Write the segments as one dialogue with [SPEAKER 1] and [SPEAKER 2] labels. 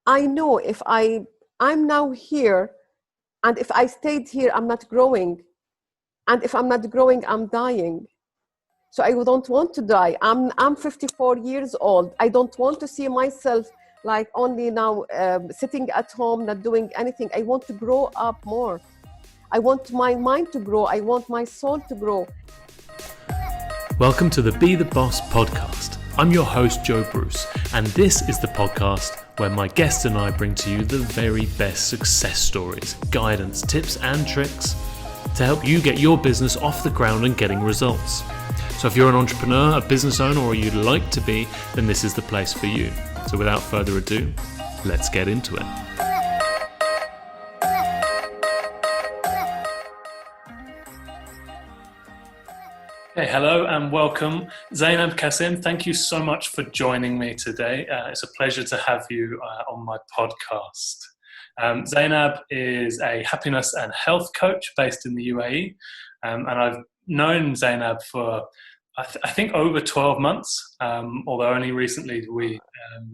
[SPEAKER 1] I know if I'm now here, and if I stayed here, I'm not growing. And if I'm not growing, I'm dying. So I don't want to die. I'm 54 years old. I don't want to see myself like only now sitting at home, not doing anything. I want to grow up more. I want my mind to grow. I want my soul to grow.
[SPEAKER 2] Welcome to the Be the Boss podcast. I'm your host, Joe Bruce, and this is the podcast where my guests and I bring to you the very best success stories, guidance, tips, and tricks to help you get your business off the ground and getting results. So if you're an entrepreneur, a business owner, or you'd like to be, then this is the place for you. So without further ado, let's get into it. Hey, hello and welcome. Zainab Qasem, thank you so much for joining me today. It's a pleasure to have you on my podcast. Zainab is a happiness and health coach based in the UAE, and I've known Zainab for I think over 12 months, although only recently we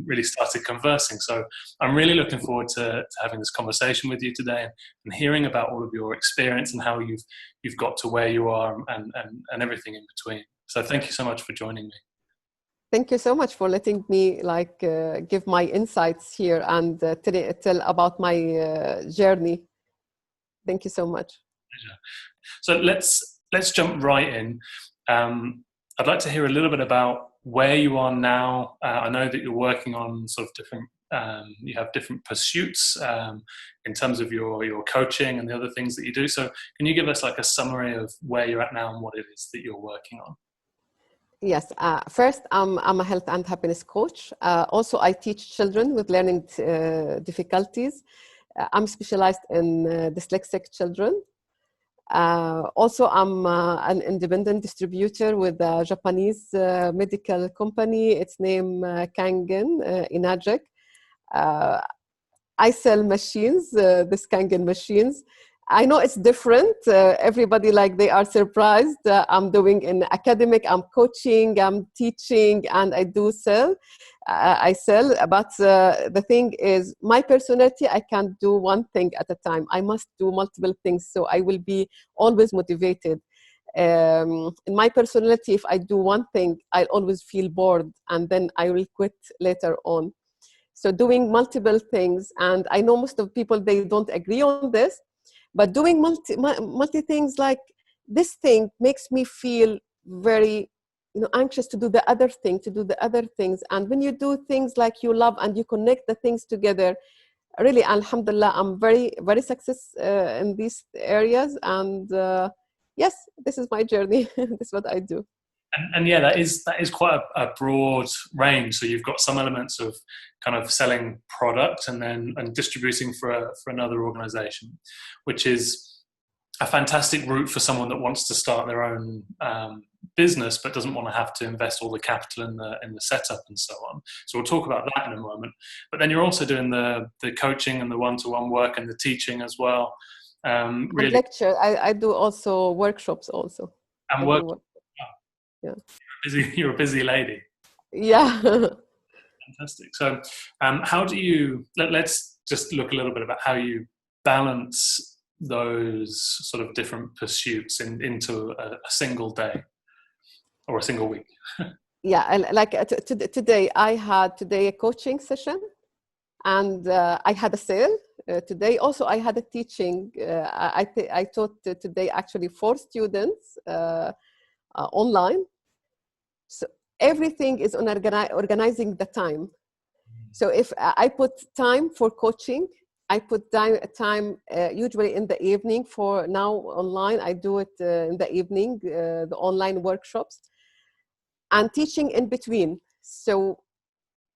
[SPEAKER 2] really started conversing. So I'm really looking forward to having this conversation with you today and hearing about all of your experience and how you've got to where you are and everything in between. So thank you so much for joining me.
[SPEAKER 1] Thank you so much for letting me give my insights here and tell about my journey. Thank you so much.
[SPEAKER 2] So let's jump right in. I'd like to hear a little bit about where you are now. I know that you're working on sort of different, you have different pursuits in terms of your coaching and the other things that you do. So can you give us like a summary of where you're at now and what it is that you're working on?
[SPEAKER 1] Yes. First, I'm a health and happiness coach. Also, I teach children with learning difficulties. I'm specialized in dyslexic children. Also, I'm an independent distributor with a Japanese medical company. It's named Kangen, Enagic. I sell machines, this Kangen machines. I know it's different. Everybody they are surprised. I'm doing in academic, I'm coaching, I'm teaching, and I do sell. I sell, but the thing is, my personality, I can't do one thing at a time. I must do multiple things, so I will be always motivated. In my personality, if I do one thing, I'll always feel bored, and then I will quit later on. So doing multiple things, and I know most of people, they don't agree on this, but doing multi things like this thing makes me feel very anxious to do the other thing, to do the other things. And when you do things like you love and you connect the things together, really, alhamdulillah, I'm very, very successful in these areas. And yes, this is my journey. This is what I do.
[SPEAKER 2] And yeah, that is quite a broad range. So you've got some elements of kind of selling product and distributing for another organization, which is a fantastic route for someone that wants to start their own business but doesn't want to have to invest all the capital in the setup and so on. So we'll talk about that in a moment. But then you're also doing the coaching and the one-to-one work and the teaching as well.
[SPEAKER 1] Really, and lecture. I do also workshops also.
[SPEAKER 2] And work.
[SPEAKER 1] Yeah.
[SPEAKER 2] You're a busy lady.
[SPEAKER 1] Yeah.
[SPEAKER 2] Fantastic. So how do you, let's just look a little bit about how you balance those sort of different pursuits into a single day or a single week.
[SPEAKER 1] Yeah, today I had a coaching session, and I had a sale today. Also, I had a teaching. I taught today actually 4 students online. So everything is on organizing the time. So if I put time for coaching, I put time usually in the evening. For now online, I do it in the evening, the online workshops, and teaching in between. So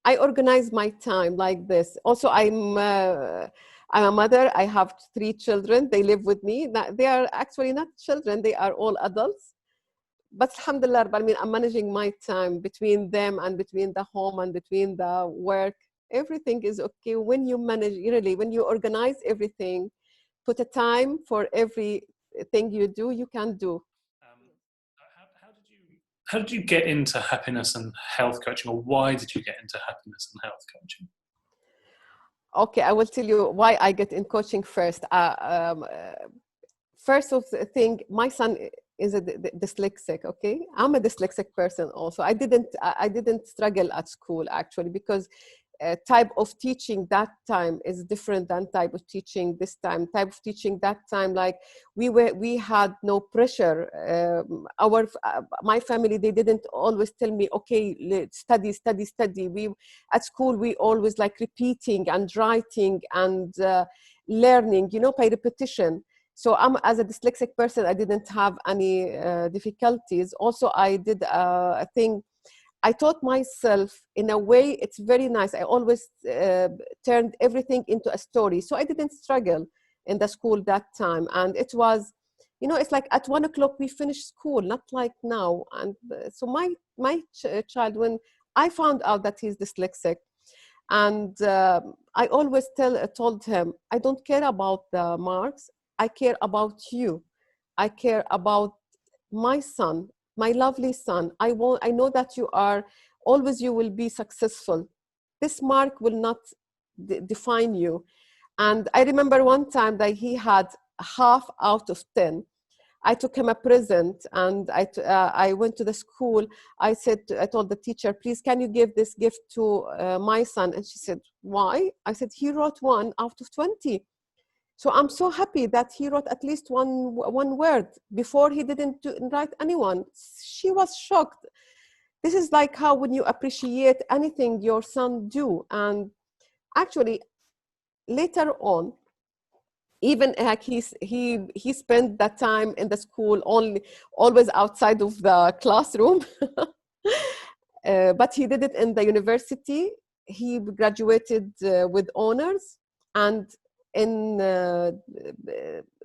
[SPEAKER 1] I organize my time like this. Also, I'm a mother. I have 3 children. They live with me. They are actually not children. They are all adults. But alhamdulillah, I'm managing my time between them and between the home and between the work. Everything is okay when you manage, really, when you organize everything, put a time for everything you do, you can do.
[SPEAKER 2] How did you get into happiness and health coaching, or why did you get into happiness and health coaching?
[SPEAKER 1] Okay, I will tell you why I get in coaching first. First of the thing, my son is a dyslexic. Okay, I'm a dyslexic person also. I didn't struggle at school actually, because type of teaching that time is different than type of teaching this time. Type of teaching that time, like we had no pressure. My family, they didn't always tell me, okay, let's study. We at school, we always like repeating and writing and learning, by repetition. So I'm, as a dyslexic person, I didn't have any difficulties. Also, I did a thing. I taught myself in a way, it's very nice. I always turned everything into a story. So I didn't struggle in the school that time. And it was, it's like at 1 o'clock we finish school, not like now. And so my child, when I found out that he's dyslexic, and I always told him, I don't care about the marks. I care about you. I care about my son, my lovely son. I know that you will be successful. This mark will not define you. And I remember one time that he had half out of 10. I took him a present, and I went to the school. I told the teacher, please, can you give this gift to my son? And she said, why? I said, he wrote 1 out of 20. So I'm so happy that he wrote at least one word. Before, he didn't write anyone. She was shocked. This is like how when you appreciate anything your son do. And actually, later on, even like he spent that time in the school always outside of the classroom. But he did it in the university. He graduated with honors, and in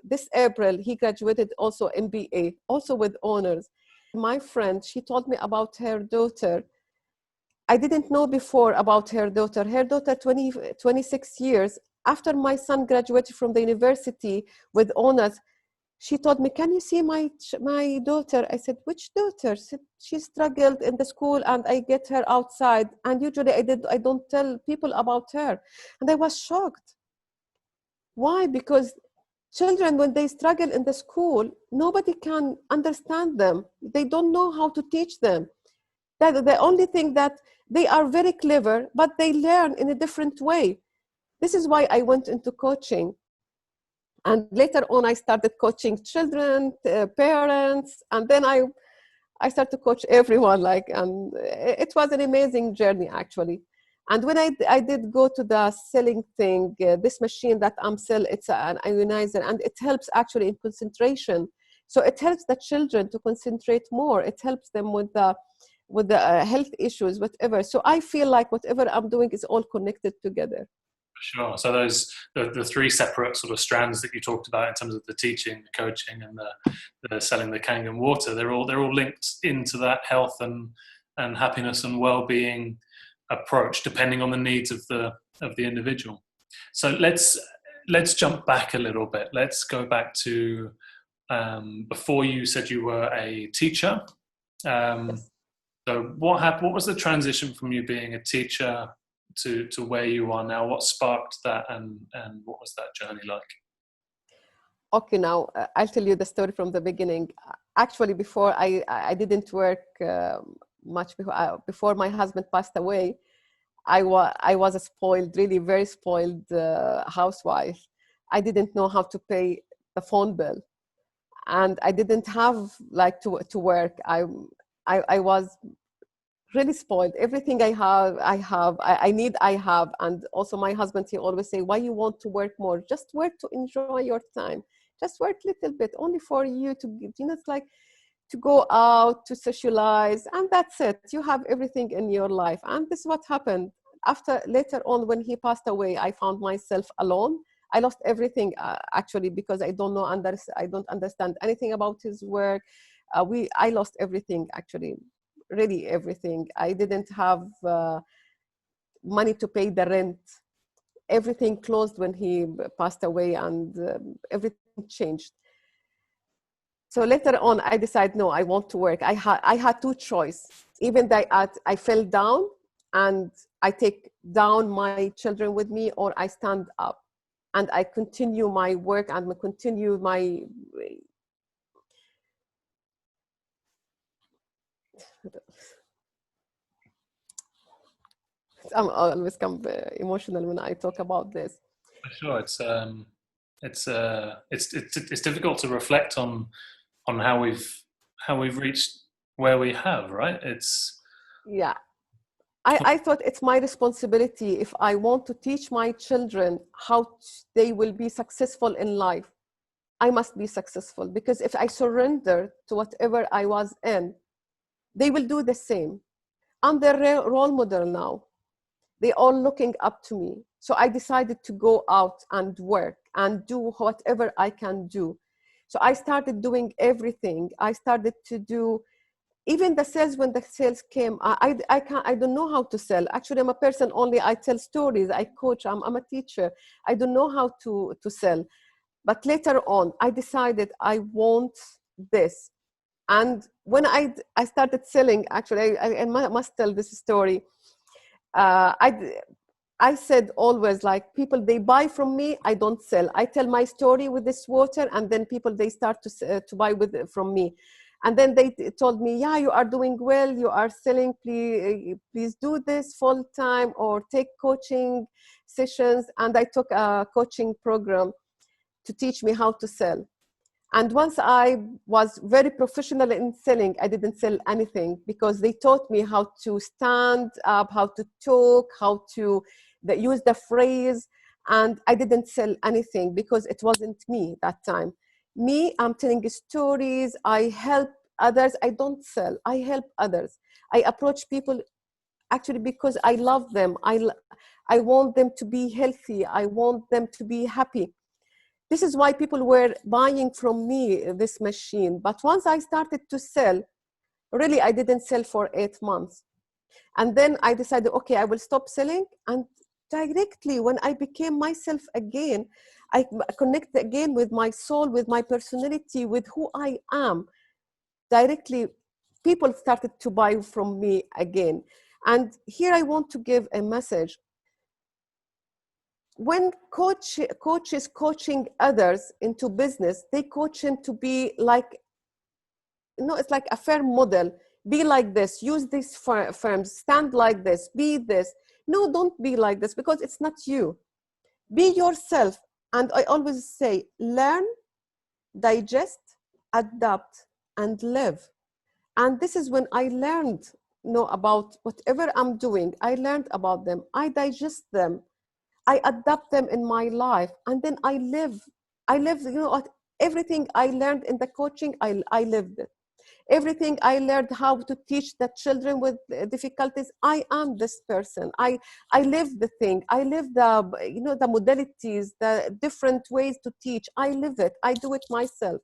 [SPEAKER 1] this April he graduated also MBA, also with honors. My friend, she told me about her daughter. I didn't know before about her daughter. Her daughter, 26 years after my son graduated from the university with honors, she told me, can you see my daughter? I said, which daughter? She struggled in the school, and I get her outside. And usually I don't tell people about her. And I was shocked. Why? Because children, when they struggle in the school, nobody can understand them. They don't know how to teach them. That the only thing that they are very clever, but they learn in a different way. This is why I went into coaching. And later on, I started coaching children, parents, and then I started to coach everyone. And it was an amazing journey, actually. And when I did go to the selling thing, this machine that I'm selling, it's an ionizer, and it helps actually in concentration. So it helps the children to concentrate more. It helps them with the health issues, whatever. So I feel like whatever I'm doing is all connected together.
[SPEAKER 2] Sure. So those the three separate sort of strands that you talked about in terms of the teaching, the coaching, and the selling the Kangen Water, they're all linked into that health and happiness and well-being approach, depending on the needs of the individual. So let's jump back a little bit. Let's go back to before you said you were a teacher. So what was the transition from you being a teacher to where you are now? What sparked that, and what was that journey like?
[SPEAKER 1] Okay, now I'll tell you the story from the beginning. Actually, before I didn't work much before my husband passed away. I was a spoiled, really very spoiled housewife. I didn't know how to pay the phone bill, and I didn't have to work. I was really spoiled. Everything I have. And also my husband, he always say, why you want to work more? Just work to enjoy your time. Just work a little bit, only for you to, it's like to go out, to socialize, and that's it. You have everything in your life. And this is what happened. Later on, when he passed away, I found myself alone. I lost everything, actually, because I don't understand anything about his work. I lost everything, actually. Really everything. I didn't have money to pay the rent. Everything closed when he passed away, and everything changed. So later on, I decided, no, I want to work. I had two choices. Even that I fell down and I take down my children with me, or I stand up and I continue my work and continue my I'm always come emotional when I talk about this.
[SPEAKER 2] For sure, it's difficult to reflect on how we've reached where we have, right?
[SPEAKER 1] Yeah. I thought it's my responsibility, if I want to teach my children how they will be successful in life, I must be successful, because if I surrender to whatever I was in, they will do the same. I'm their role model now. They all looking up to me. So I decided to go out and work and do whatever I can do. So I started doing everything. I started to do even the sales. When the sales came, I don't know how to sell. Actually, I'm a person only. I tell stories, I coach, I'm a teacher. I don't know how to sell. But later on, I decided I want this. And when I started selling, actually, I must tell this story. I said always, like, people, they buy from me, I don't sell. I tell my story with this water, and then people, they start to buy from me. And then they told me, yeah, you are doing well, you are selling, please do this full time or take coaching sessions. And I took a coaching program to teach me how to sell. And once I was very professional in selling, I didn't sell anything, because they taught me how to stand up, how to talk, how to use the phrase. And I didn't sell anything because it wasn't me that time. Me, I'm telling stories. I help others. I don't sell. I help others. I approach people actually because I love them. I want them to be healthy. I want them to be happy. This is why people were buying from me this machine. But once I started to sell, really, I didn't sell for 8 months. And then I decided, okay, I will stop selling. And directly, when I became myself again, I connect again with my soul, with my personality, with who I am. Directly, people started to buy from me again. And here I want to give a message. When coaches coaching others into business, they coach them to be like, it's like a firm model. Be like this, use these firms, stand like this, be this. No, don't be like this, because it's not you. Be yourself. And I always say, learn, digest, adapt, and live. And this is when I learned, about whatever I'm doing. I learned about them. I digest them. I adapt them in my life, and then I live, everything I learned in the coaching, I lived it. Everything I learned how to teach the children with difficulties, I am this person. I live the thing. I live the modalities, the different ways to teach. I live it. I do it myself.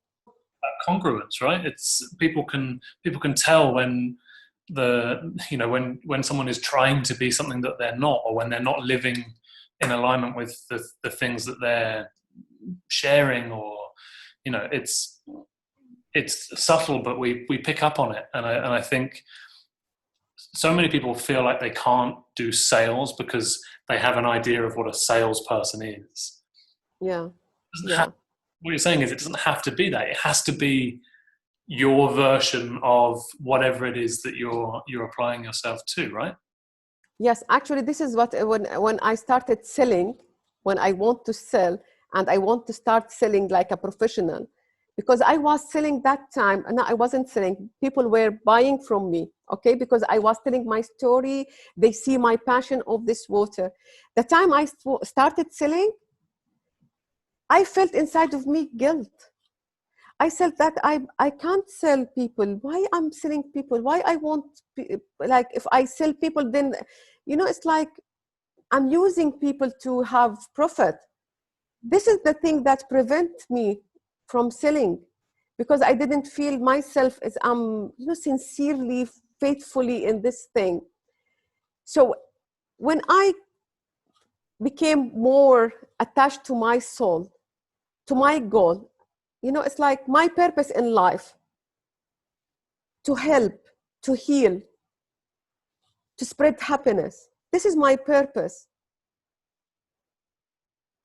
[SPEAKER 2] Congruence, right? It's people can tell when when someone is trying to be something that they're not, or when they're not living in alignment with the things that they're sharing, or it's subtle, but we pick up on it. And I think so many people feel like they can't do sales because they have an idea of what a salesperson is.
[SPEAKER 1] Yeah.
[SPEAKER 2] What you're saying is, it doesn't have to be that. It has to be your version of whatever it is that you're applying yourself to, right?
[SPEAKER 1] Yes, actually, this is what, when I started selling, when I want to sell, and I want to start selling like a professional, because I was selling that time, and I wasn't selling. People were buying from me, okay, because I was telling my story. They see my passion of this water. The time I started selling, I felt inside of me guilt. I said that I can't sell people. Why I'm selling people? Why I want, like, if I sell people, then, it's like I'm using people to have profit. This is the thing that prevents me from selling, because I didn't feel myself as I'm, sincerely, faithfully in this thing. So when I became more attached to my soul, to my goal, it's like my purpose in life, to help, to heal, to spread happiness. this is my purpose.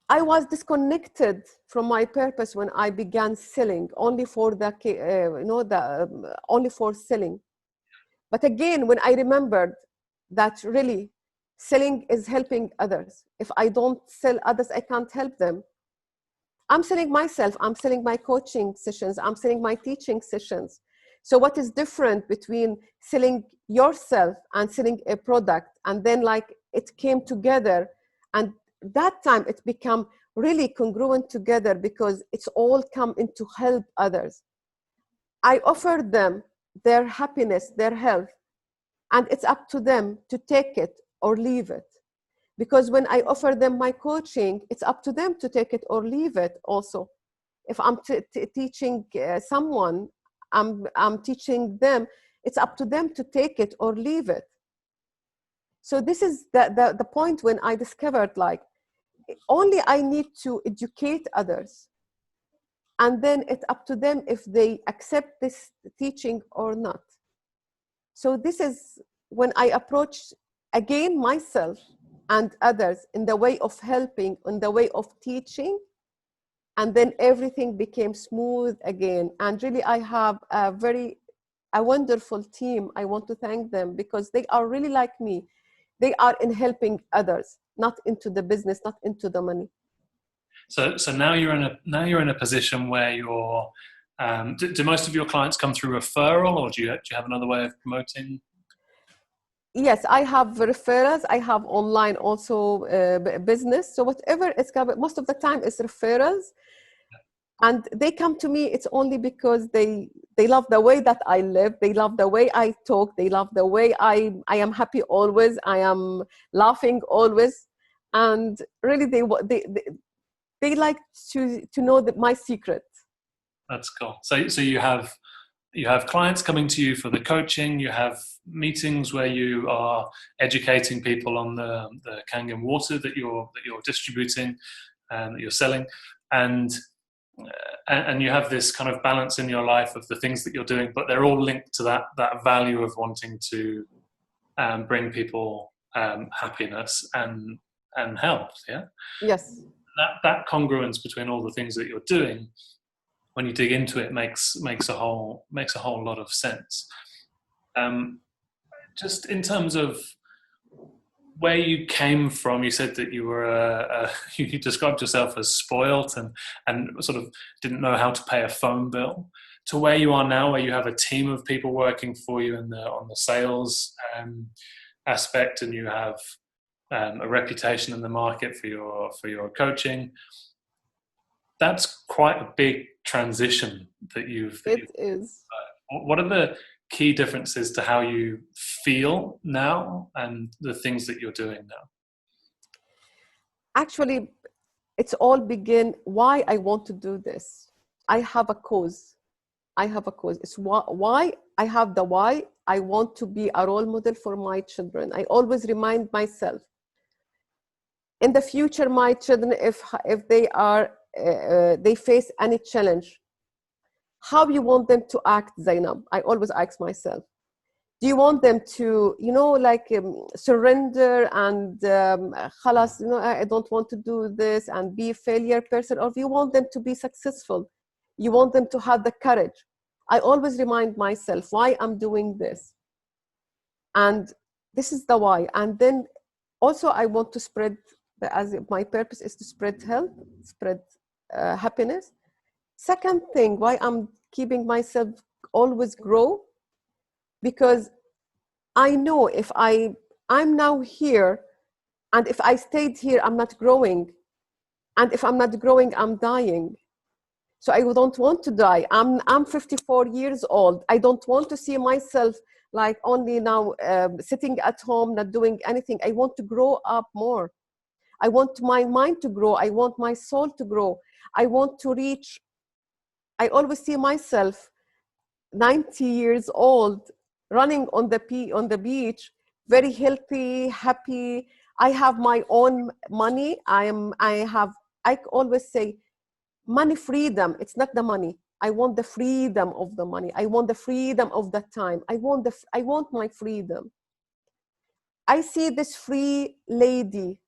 [SPEAKER 1] I was disconnected from my purpose when I began selling only for only for selling. But again, when I remembered that really selling is helping others. If I don't sell others, I can't help them. I'm selling myself. I'm selling my coaching sessions. I'm selling my teaching sessions. So what is different between selling yourself and selling a product? And then like it came together, and that time it became really congruent together because it's all come into help others. I offered them their happiness, their health, and it's up to them to take it or leave it. Because when I offer them my coaching, it's up to them to take it or leave it also. If I'm teaching someone, I'm teaching them, it's up to them to take it or leave it. So this is the point when I discovered like, only I need to educate others. And then it's up to them if they accept this teaching or not. So this is when I approach again myself and others in the way of helping, in the way of teaching, and then everything became smooth again. And really I have a wonderful team. I want to thank them because they are really like me. They are in helping others, not into the business, not into the money.
[SPEAKER 2] So now you're in a position where you're. Do most of your clients come through referral, or do you have another way of promoting?
[SPEAKER 1] Yes, I have referrals. I have online also business. So whatever it's covered, most of the time it's referrals. And they come to me, it's only because they love the way that I live. They love the way I talk. They love the way I am happy always. I am laughing always. And really they like to know my secret.
[SPEAKER 2] That's cool. So you have clients coming to you for the coaching. You have meetings where you are educating people on the Kangen Water that you're distributing and that you're selling, and you have this kind of balance in your life of the things that you're doing, but they're all linked to that value of wanting to bring people happiness and health. Yeah.
[SPEAKER 1] Yes.
[SPEAKER 2] That congruence between all the things that you're doing, when you dig into it, makes a whole lot of sense. Just in terms of where you came from, you said that you were you described yourself as spoilt and sort of didn't know how to pay a phone bill, to where you are now, where you have a team of people working for you on the sales aspect, and you have a reputation in the market for your coaching. That's quite a big transition that you've.
[SPEAKER 1] It is.
[SPEAKER 2] What are the key differences to how you feel now and the things that you're doing now?
[SPEAKER 1] Actually, it's all begin why I want to do this. I have a cause. It's why I have the why. I want to be a role model for my children. I always remind myself, in the future, my children, if they are they face any challenge, how you want them to act, Zainab? I always ask myself. Do you want them to, surrender and khalas, I don't want to do this and be a failure person, or do you want them to be successful? You want them to have the courage. I always remind myself why I'm doing this. And this is the why. And then also I want to spread, as my purpose is to spread health, spread happiness. Second thing, why I'm keeping myself always grow, because I know if I'm now here, and if I stayed here, I'm not growing. And if I'm not growing, I'm dying. So I don't want to die. I'm 54 years old. I don't want to see myself like only now sitting at home, not doing anything. I want to grow up more. I want my mind to grow. I want my soul to grow. I want to reach. I always see myself 90 years old, running on the beach, very healthy, happy. I have my own money. I always say, money freedom. It's not the money. I want the freedom of the money. I want the freedom of the time. I want my freedom. I see this free lady.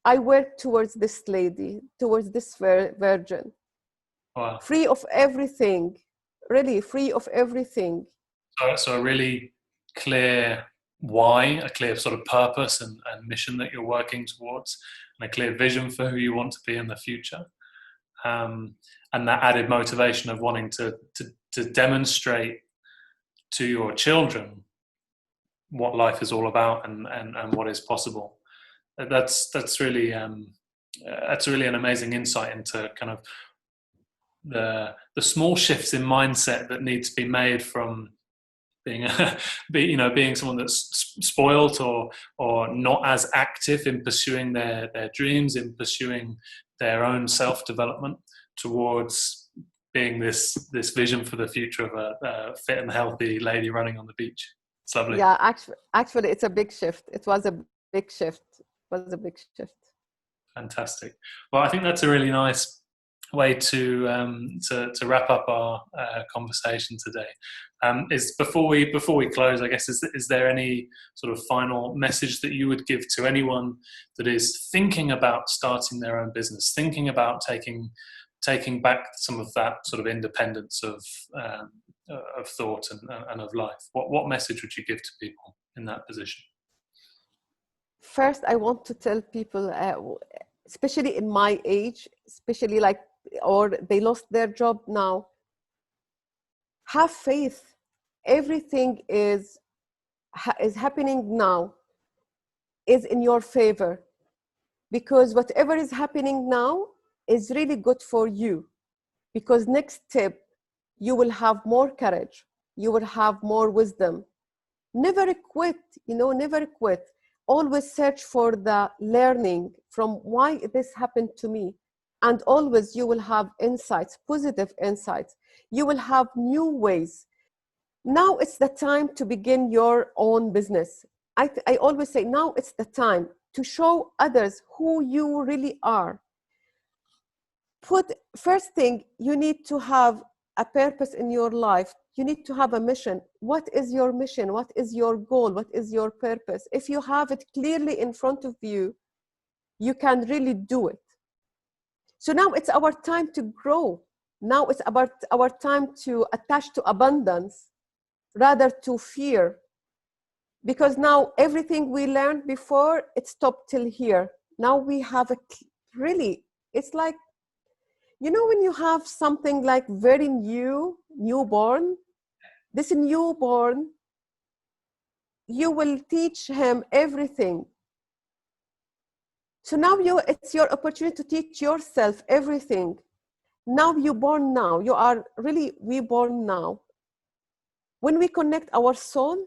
[SPEAKER 1] I work towards this lady, towards this virgin.
[SPEAKER 2] Wow.
[SPEAKER 1] Free of everything, really free of everything.
[SPEAKER 2] So a really clear why, a clear sort of purpose and mission that you're working towards, and a clear vision for who you want to be in the future. And that added motivation of wanting to demonstrate to your children what life is all about and what is possible. That's really an amazing insight into kind of the small shifts in mindset that need to be made from being someone that's spoilt or not as active in pursuing their dreams, in pursuing their own self-development, towards being this vision for the future of a fit and healthy lady running on the beach. It's lovely.
[SPEAKER 1] Yeah, actually, it's a big shift. It was a big shift.
[SPEAKER 2] Fantastic. Well, I think that's a really nice way to wrap up our conversation today. Is before we close, I guess, is there any sort of final message that you would give to anyone that is thinking about starting their own business, thinking about taking back some of that sort of independence of thought and of life? What message would you give to people in that position?
[SPEAKER 1] First, I want to tell people, especially in my age, especially or they lost their job now, have faith. Everything is happening now is in your favor, because whatever is happening now is really good for you, because next step you will have more courage, you will have more wisdom. Never quit, never quit. Always search for the learning from why this happened to me. And always you will have insights, positive insights. You will have new ways. Now it's the time to begin your own business. I always say now it's the time to show others who you really are. First thing, you need to have a purpose in your life. You need to have a mission. What is your mission? What is your goal? What is your purpose? If you have it clearly in front of you, you can really do it. So now it's our time to grow. Now it's about our time to attach to abundance rather to fear. Because now everything we learned before, it stopped till here. Now we have it's like, when you have something like very newborn, this newborn, you will teach him everything. So now it's your opportunity to teach yourself everything. Now you're born now. You are really reborn now. When we connect our soul,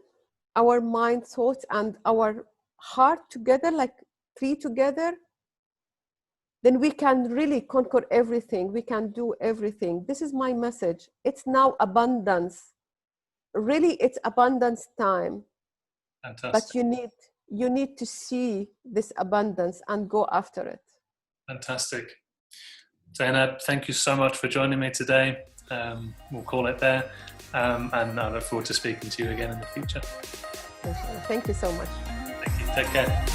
[SPEAKER 1] our mind, thoughts, and our heart together, like three together, then we can really conquer everything. We can do everything. This is my message. It's now abundance. Really, it's abundance time.
[SPEAKER 2] Fantastic.
[SPEAKER 1] But you need to see this abundance and go after it.
[SPEAKER 2] Fantastic. Zainab, thank you so much for joining me today. We'll call it there. And I look forward to speaking to you again in the future.
[SPEAKER 1] Thank you so much.
[SPEAKER 2] Thank you. Take care.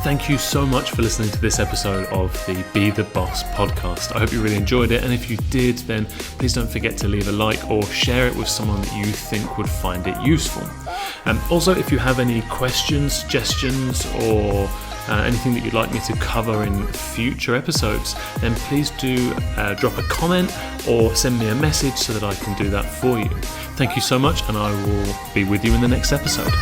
[SPEAKER 2] Thank you so much for listening to this episode of the Be The Boss podcast. I hope you really enjoyed it. And if you did, then please don't forget to leave a like or share it with someone that you think would find it useful. Also, if you have any questions, suggestions, or anything that you'd like me to cover in future episodes, then please do drop a comment or send me a message so that I can do that for you. Thank you so much, and I will be with you in the next episode.